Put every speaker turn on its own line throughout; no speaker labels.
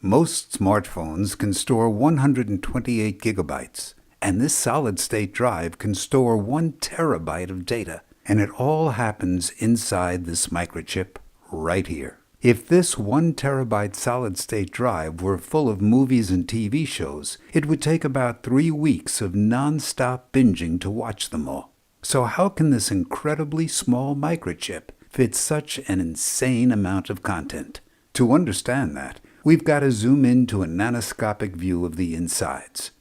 Most smartphones can store 128 gigabytes, and this solid-state drive can store 1 terabyte of data, and it all happens inside this microchip right here. If this 1 terabyte solid-state drive were full of movies and TV shows, it would take about 3 weeks of non-stop binging to watch them all. So how can this incredibly small microchip fit such an insane amount of content? To understand that, we've got to zoom into a nanoscopic view of the insides.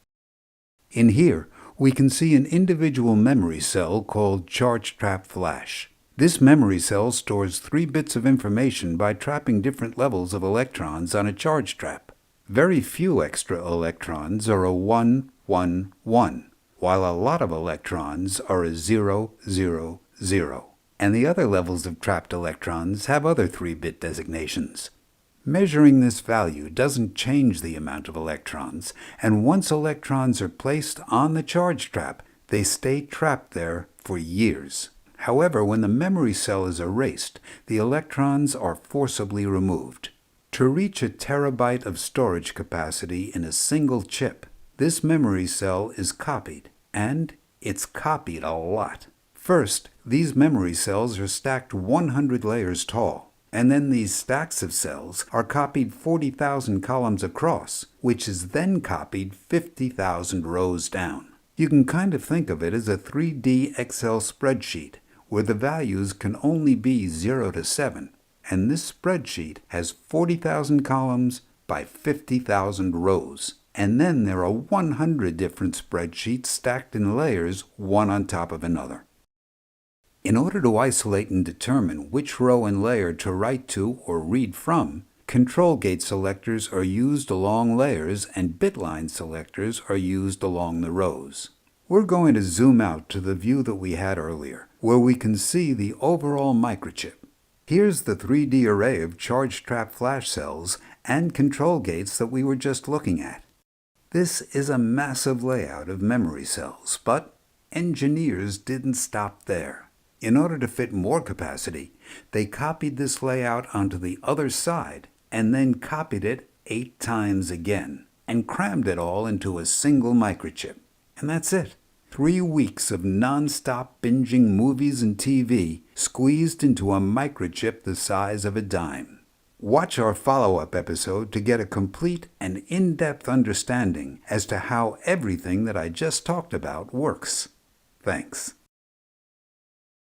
In here, we can see an individual memory cell called charge trap flash. This memory cell stores 3 bits of information by trapping different levels of electrons on a charge trap. Very few extra electrons are a 1, 1, 1, while a lot of electrons are a 0, 0, 0. And the other levels of trapped electrons have other 3-bit designations. Measuring this value doesn't change the amount of electrons, and once electrons are placed on the charge trap, they stay trapped there for years. However, when the memory cell is erased, the electrons are forcibly removed. To reach a terabyte of storage capacity in a single chip, this memory cell is copied, and it's copied a lot. First, these memory cells are stacked 100 layers tall. And then these stacks of cells are copied 40,000 columns across, which is then copied 50,000 rows down. You can kind of think of it as a 3D Excel spreadsheet, where the values can only be 0 to 7, and this spreadsheet has 40,000 columns by 50,000 rows. And then there are 100 different spreadsheets stacked in layers, one on top of another. In order to isolate and determine which row and layer to write to or read from, control gate selectors are used along layers and bitline selectors are used along the rows. We're going to zoom out to the view that we had earlier, where we can see the overall microchip. Here's the 3D array of charge trap flash cells and control gates that we were just looking at. This is a massive layout of memory cells, but engineers didn't stop there. In order to fit more capacity, they copied this layout onto the other side and then copied it 8 times again and crammed it all into a single microchip. And that's it. 3 weeks of non-stop binging movies and TV squeezed into a microchip the size of a dime. Watch our follow-up episode to get a complete and in-depth understanding as to how everything that I just talked about works. Thanks.